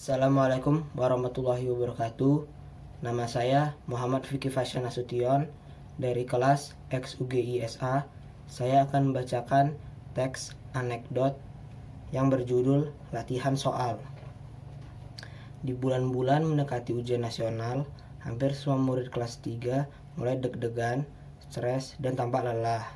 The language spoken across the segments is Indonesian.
Assalamualaikum warahmatullahi wabarakatuh. Nama saya Muhammad Fikri Fasya Nasution dari kelas XUGISA. Saya akan membacakan teks anekdot yang berjudul Latihan Soal. Di bulan-bulan mendekati ujian nasional, hampir semua murid kelas 3 mulai deg-degan, stres, dan tampak lelah.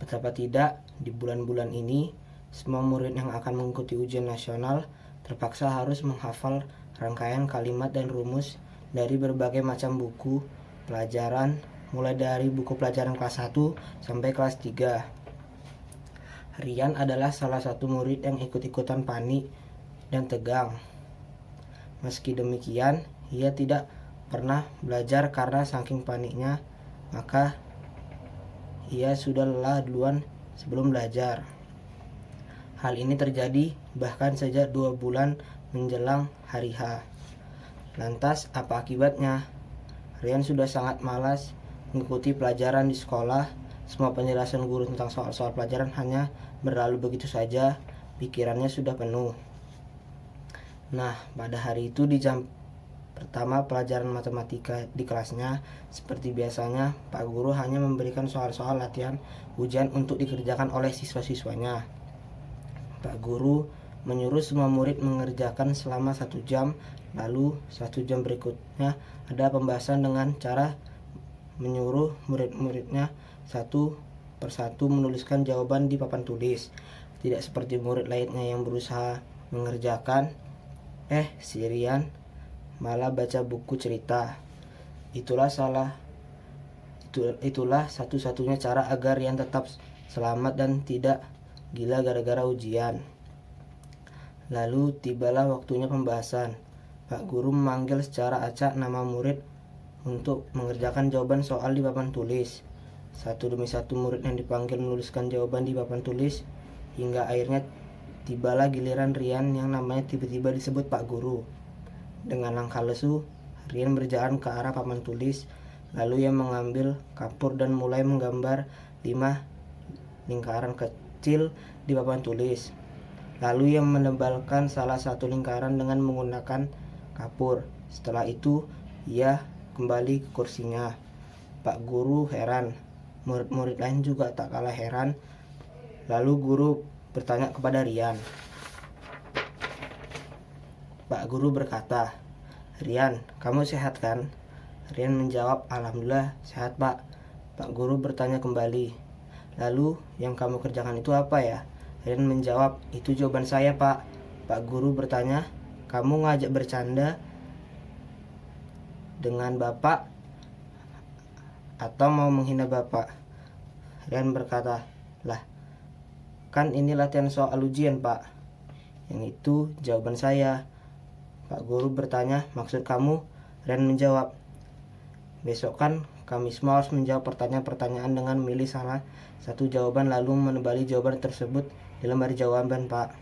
Betapa tidak, di bulan-bulan ini, semua murid yang akan mengikuti ujian nasional terpaksa harus menghafal rangkaian kalimat dan rumus dari berbagai macam buku pelajaran, mulai dari buku pelajaran kelas 1 sampai kelas 3. Rian adalah salah satu murid yang ikut-ikutan panik dan tegang. Meski demikian, ia tidak pernah belajar karena saking paniknya, maka ia sudah lelah duluan sebelum belajar. Hal ini terjadi bahkan sejak 2 bulan menjelang hari H. Lantas, apa akibatnya? Rian sudah sangat malas mengikuti pelajaran di sekolah. Semua penjelasan guru tentang soal-soal pelajaran hanya berlalu begitu saja. Pikirannya sudah penuh. Nah, pada hari itu di jam pertama pelajaran matematika di kelasnya, seperti biasanya, Pak Guru hanya memberikan soal-soal latihan ujian untuk dikerjakan oleh siswa-siswanya. Pak Guru menyuruh semua murid mengerjakan selama 1 jam, lalu 1 jam berikutnya ada pembahasan dengan cara menyuruh murid-muridnya satu persatu menuliskan jawaban di papan tulis. Tidak seperti murid lainnya yang berusaha mengerjakan, si Rian malah baca buku cerita. Itulah satu-satunya cara agar Rian tetap selamat dan tidak gila gara-gara ujian. Lalu tibalah waktunya pembahasan. Pak Guru memanggil secara acak nama murid untuk mengerjakan jawaban soal di papan tulis. Satu demi satu murid yang dipanggil menuliskan jawaban di papan tulis, hingga akhirnya tibalah giliran Rian yang namanya tiba-tiba disebut Pak Guru. Dengan langkah lesu, Rian berjalan ke arah papan tulis, lalu ia mengambil kapur dan mulai menggambar 5 lingkaran kecil di papan tulis. Lalu ia menebalkan salah satu lingkaran dengan menggunakan kapur. Setelah itu, ia kembali ke kursinya. Pak Guru heran. Murid-murid lain juga tak kalah heran. Lalu guru bertanya kepada Rian. Pak Guru berkata, "Rian, kamu sehat kan?" Rian menjawab, "Alhamdulillah sehat, Pak." Pak Guru bertanya kembali, "Lalu yang kamu kerjakan itu apa ya?" Rian menjawab, "Itu jawaban saya, Pak." Pak Guru bertanya, "Kamu ngajak bercanda dengan Bapak atau mau menghina Bapak?" Rian berkata, "Lah, kan ini latihan soal ujian, Pak." "Yang itu jawaban saya." Pak Guru bertanya, "Maksud kamu?" Rian menjawab, "Besok kan kami semua harus menjawab pertanyaan-pertanyaan dengan memilih salah satu jawaban lalu menebali jawaban tersebut di lembar jawaban, Pak.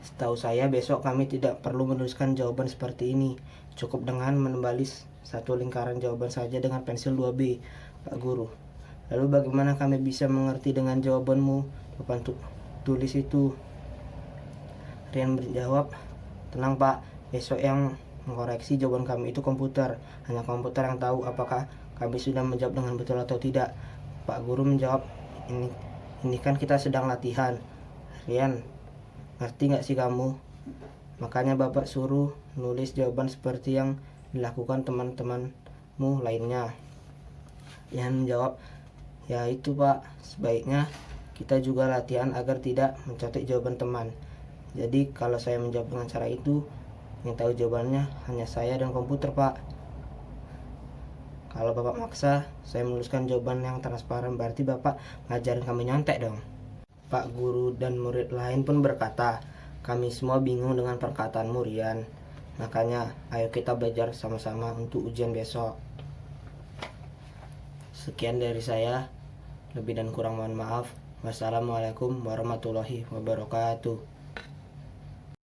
Setahu saya besok kami tidak perlu menuliskan jawaban seperti ini. Cukup dengan menebali satu lingkaran jawaban saja dengan pensil 2B, Pak Guru." "Lalu bagaimana kami bisa mengerti dengan jawabanmu papan tulis itu?" Rian menjawab, "Tenang, Pak, besok yang mengkoreksi jawaban kami itu komputer. Hanya komputer yang tahu apakah kami sudah menjawab dengan betul atau tidak." Pak Guru menjawab, ini kan kita sedang latihan." "Rian, ngerti gak sih kamu? Makanya Bapak suruh nulis jawaban seperti yang dilakukan teman-temanmu lainnya." Rian menjawab, "Ya itu, Pak, sebaiknya kita juga latihan agar tidak mencontek jawaban teman. Jadi kalau saya menjawab dengan cara itu, yang tahu jawabannya hanya saya dan komputer, Pak. Kalau Bapak maksa saya menuliskan jawaban yang transparan, berarti Bapak ngajarin kami nyontek dong." Pak Guru dan murid lain pun berkata, "Kami semua bingung dengan perkataanmu, Rian. Makanya ayo kita belajar sama-sama untuk ujian besok." Sekian dari saya. Lebih dan kurang mohon maaf. Wassalamualaikum warahmatullahi wabarakatuh.